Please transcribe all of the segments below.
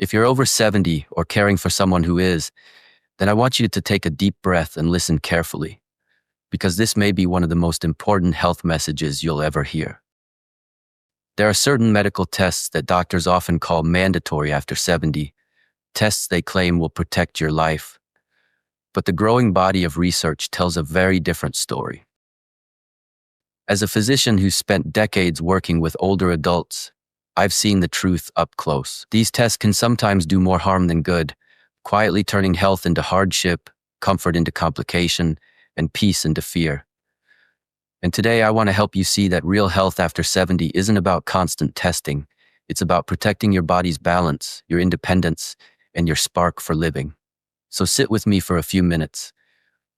If you're over 70 or caring for someone who is, then I want you to take a deep breath and listen carefully, because this may be one of the most important health messages you'll ever hear. There are certain medical tests that doctors often call mandatory after 70, tests they claim will protect your life. But the growing body of research tells a very different story. As a physician who's spent decades working with older adults, I've seen the truth up close. These tests can sometimes do more harm than good, quietly turning health into hardship, comfort into complication, and peace into fear. And today I want to help you see that real health after 70 isn't about constant testing. It's about protecting your body's balance, your independence, and your spark for living. So sit with me for a few minutes,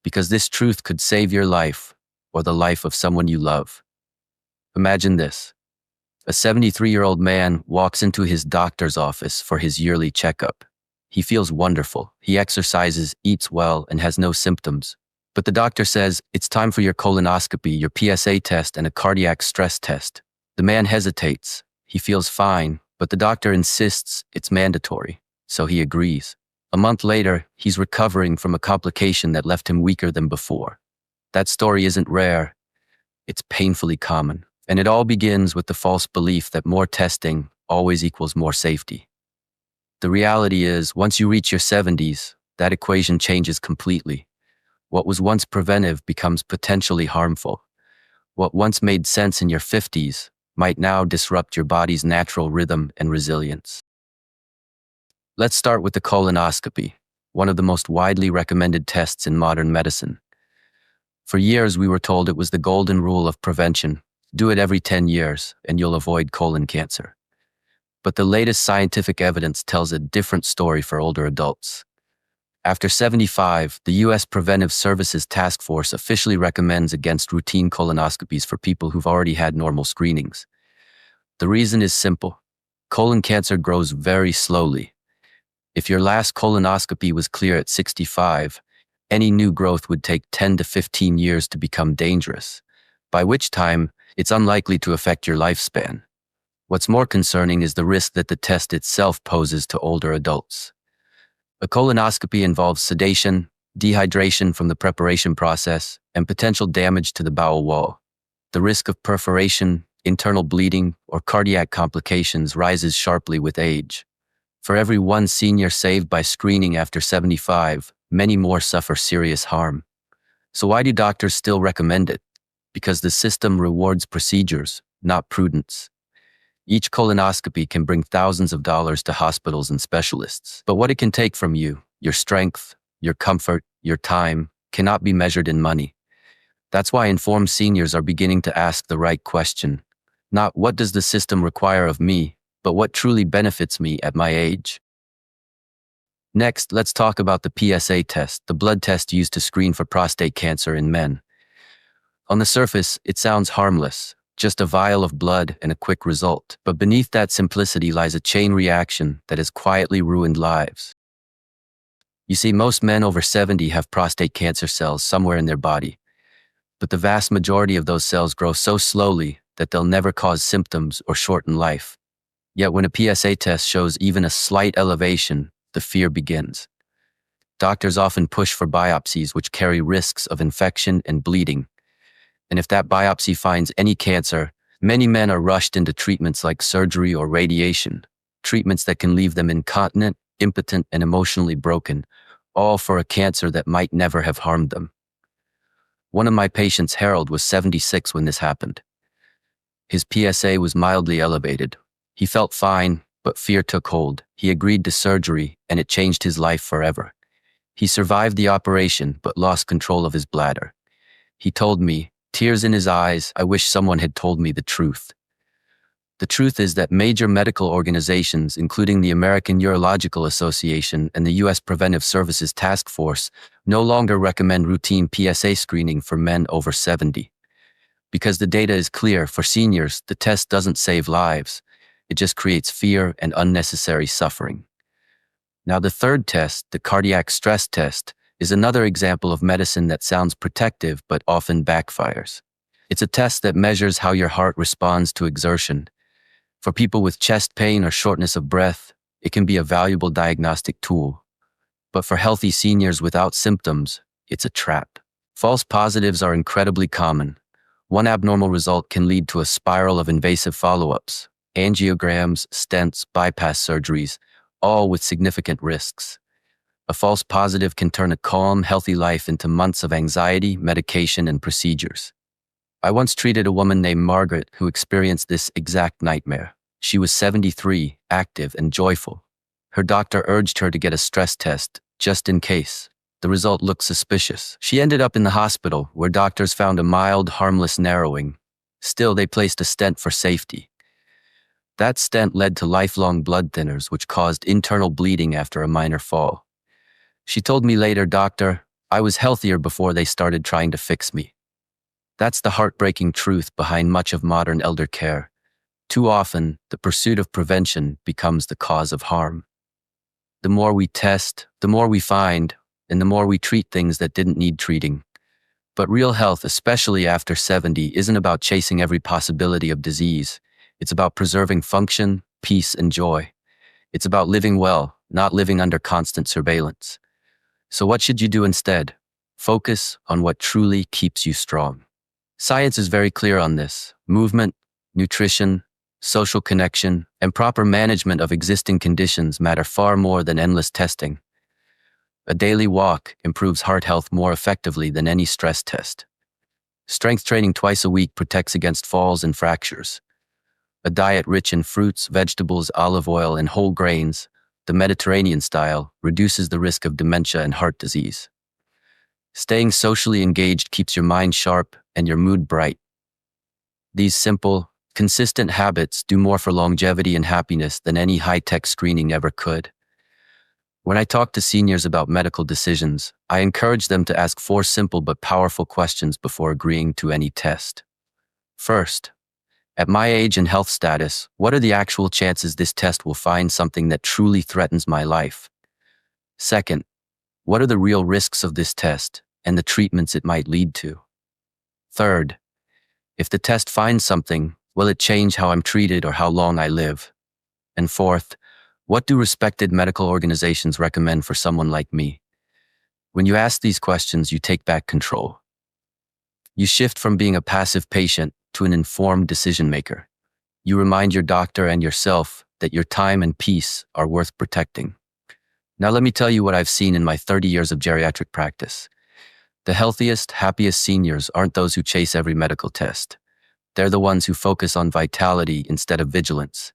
because this truth could save your life or the life of someone you love. Imagine this. A 73-year-old man walks into his doctor's office for his yearly checkup. He feels wonderful. He exercises, eats well, and has no symptoms. But the doctor says, it's time for your colonoscopy, your PSA test, and a cardiac stress test. The man hesitates. He feels fine, but the doctor insists it's mandatory, so he agrees. A month later, he's recovering from a complication that left him weaker than before. That story isn't rare. It's painfully common. And it all begins with the false belief that more testing always equals more safety. The reality is, once you reach your 70s, that equation changes completely. What was once preventive becomes potentially harmful. What once made sense in your 50s might now disrupt your body's natural rhythm and resilience. Let's start with the colonoscopy, one of the most widely recommended tests in modern medicine. For years, we were told it was the golden rule of prevention. Do it every 10 years, and you'll avoid colon cancer. But the latest scientific evidence tells a different story for older adults. After 75, the U.S. Preventive Services Task Force officially recommends against routine colonoscopies for people who've already had normal screenings. The reason is simple. Colon cancer grows very slowly. If your last colonoscopy was clear at 65, any new growth would take 10 to 15 years to become dangerous, by which time it's unlikely to affect your lifespan. What's more concerning is the risk that the test itself poses to older adults. A colonoscopy involves sedation, dehydration from the preparation process, and potential damage to the bowel wall. The risk of perforation, internal bleeding, or cardiac complications rises sharply with age. For every one senior saved by screening after 75, many more suffer serious harm. So why do doctors still recommend it? Because the system rewards procedures, not prudence. Each colonoscopy can bring thousands of dollars to hospitals and specialists. But what it can take from you, your strength, your comfort, your time, cannot be measured in money. That's why informed seniors are beginning to ask the right question. Not what does the system require of me, but what truly benefits me at my age. Next, let's talk about the PSA test, the blood test used to screen for prostate cancer in men. On the surface, it sounds harmless, just a vial of blood and a quick result. But beneath that simplicity lies a chain reaction that has quietly ruined lives. You see, most men over 70 have prostate cancer cells somewhere in their body, but the vast majority of those cells grow so slowly that they'll never cause symptoms or shorten life. Yet when a PSA test shows even a slight elevation, the fear begins. Doctors often push for biopsies which carry risks of infection and bleeding. And if that biopsy finds any cancer, many men are rushed into treatments like surgery or radiation, treatments that can leave them incontinent, impotent, and emotionally broken, all for a cancer that might never have harmed them. One of my patients, Harold, was 76 when this happened. His PSA was mildly elevated. He felt fine, but fear took hold. He agreed to surgery, and it changed his life forever. He survived the operation, but lost control of his bladder. He told me, tears in his eyes, I wish someone had told me the truth. The truth is that major medical organizations, including the American Urological Association and the U.S. Preventive Services Task Force, no longer recommend routine PSA screening for men over 70. Because the data is clear, for seniors, the test doesn't save lives. It just creates fear and unnecessary suffering. Now, the third test, the cardiac stress test, is another example of medicine that sounds protective but often backfires. It's a test that measures how your heart responds to exertion. For people with chest pain or shortness of breath, It can be a valuable diagnostic tool. But for healthy seniors without symptoms, it's a trap. False positives are incredibly common. One abnormal result can lead to a spiral of invasive follow-ups, angiograms, stents, bypass surgeries, all with significant risks. A false positive can turn a calm, healthy life into months of anxiety, medication, and procedures. I once treated a woman named Margaret who experienced this exact nightmare. She was 73, active, and joyful. Her doctor urged her to get a stress test, just in case. The result looked suspicious. She ended up in the hospital, where doctors found a mild, harmless narrowing. Still, they placed a stent for safety. That stent led to lifelong blood thinners, which caused internal bleeding after a minor fall. She told me later, "Doctor, I was healthier before they started trying to fix me." That's the heartbreaking truth behind much of modern elder care. Too often, the pursuit of prevention becomes the cause of harm. The more we test, the more we find, and the more we treat things that didn't need treating. But real health, especially after 70, isn't about chasing every possibility of disease. It's about preserving function, peace, and joy. It's about living well, not living under constant surveillance. So what should you do instead? Focus on what truly keeps you strong. Science is very clear on this. Movement, nutrition, social connection, and proper management of existing conditions matter far more than endless testing. A daily walk improves heart health more effectively than any stress test. Strength training twice a week protects against falls and fractures. A diet rich in fruits, vegetables, olive oil, and whole grains, the Mediterranean style, reduces the risk of dementia and heart disease. Staying socially engaged keeps your mind sharp and your mood bright. These simple, consistent habits do more for longevity and happiness than any high-tech screening ever could. When I talk to seniors about medical decisions, I encourage them to ask 4 simple but powerful questions before agreeing to any test. First, at my age and health status, what are the actual chances this test will find something that truly threatens my life? Second, what are the real risks of this test and the treatments it might lead to? Third, if the test finds something, will it change how I'm treated or how long I live? And fourth, what do respected medical organizations recommend for someone like me? When you ask these questions, you take back control. You shift from being a passive patient to an informed decision maker. You remind your doctor and yourself that your time and peace are worth protecting. Now let me tell you what I've seen in my 30 years of geriatric practice. The healthiest, happiest seniors aren't those who chase every medical test. They're the ones who focus on vitality instead of vigilance.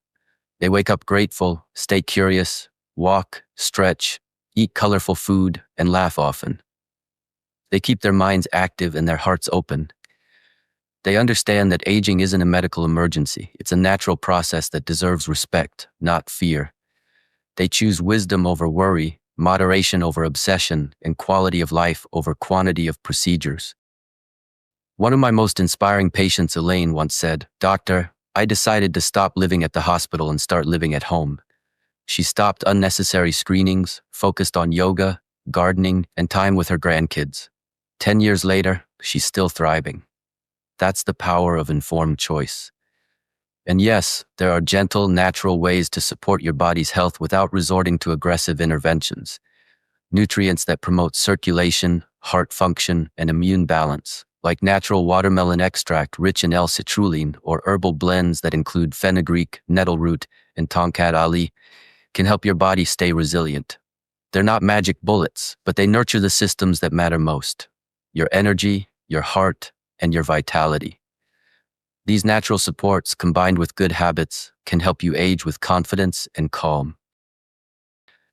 They wake up grateful, stay curious, walk, stretch, eat colorful food, and laugh often. They keep their minds active and their hearts open. They understand that aging isn't a medical emergency. It's a natural process that deserves respect, not fear. They choose wisdom over worry, moderation over obsession, and quality of life over quantity of procedures. One of my most inspiring patients, Elaine, once said, "Doctor, I decided to stop living at the hospital and start living at home." She stopped unnecessary screenings, focused on yoga, gardening, and time with her grandkids. 10 years later, she's still thriving. That's the power of informed choice. And yes, there are gentle, natural ways to support your body's health without resorting to aggressive interventions. Nutrients that promote circulation, heart function, and immune balance, like natural watermelon extract rich in L-citrulline or herbal blends that include fenugreek, nettle root, and tonkat ali, can help your body stay resilient. They're not magic bullets, but they nurture the systems that matter most: your energy, your heart, and your vitality. These natural supports, combined with good habits, can help you age with confidence and calm.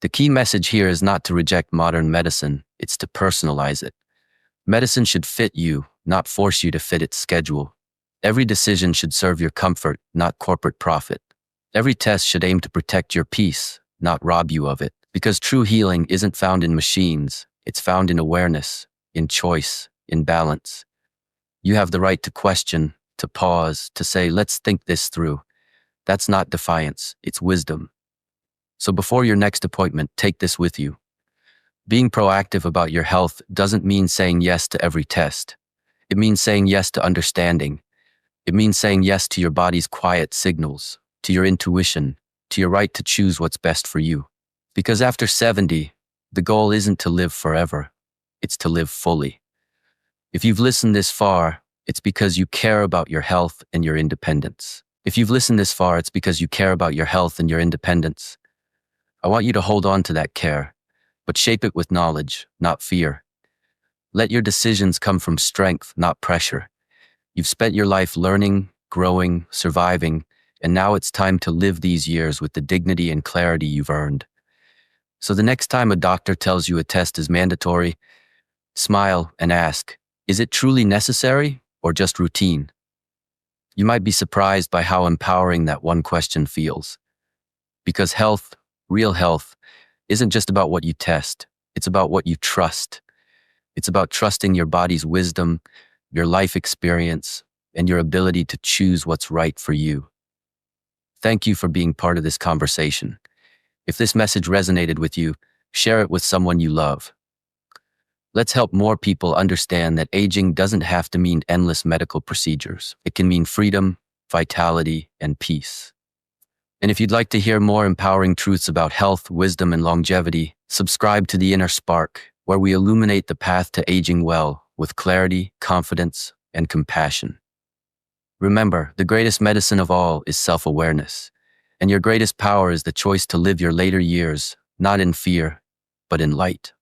The key message here is not to reject modern medicine, it's to personalize it. Medicine should fit you, not force you to fit its schedule. Every decision should serve your comfort, not corporate profit. Every test should aim to protect your peace, not rob you of it. Because true healing isn't found in machines, it's found in awareness, in choice, in balance. You have the right to question, to pause, to say, "Let's think this through." That's not defiance, it's wisdom. So before your next appointment, take this with you. Being proactive about your health doesn't mean saying yes to every test. It means saying yes to understanding. It means saying yes to your body's quiet signals, to your intuition, to your right to choose what's best for you. Because after 70, the goal isn't to live forever, it's to live fully. If you've listened this far, it's because you care about your health and your independence. If you've listened this far, it's because you care about your health and your independence. I want you to hold on to that care, but shape it with knowledge, not fear. Let your decisions come from strength, not pressure. You've spent your life learning, growing, surviving, and now it's time to live these years with the dignity and clarity you've earned. So the next time a doctor tells you a test is mandatory, smile and ask, is it truly necessary or just routine? You might be surprised by how empowering that one question feels. Because health, real health, isn't just about what you test, it's about what you trust. It's about trusting your body's wisdom, your life experience, and your ability to choose what's right for you. Thank you for being part of this conversation. If this message resonated with you, share it with someone you love. Let's help more people understand that aging doesn't have to mean endless medical procedures. It can mean freedom, vitality, and peace. And if you'd like to hear more empowering truths about health, wisdom, and longevity, subscribe to The Inner Spark, where we illuminate the path to aging well with clarity, confidence, and compassion. Remember, the greatest medicine of all is self-awareness, and your greatest power is the choice to live your later years, not in fear, but in light.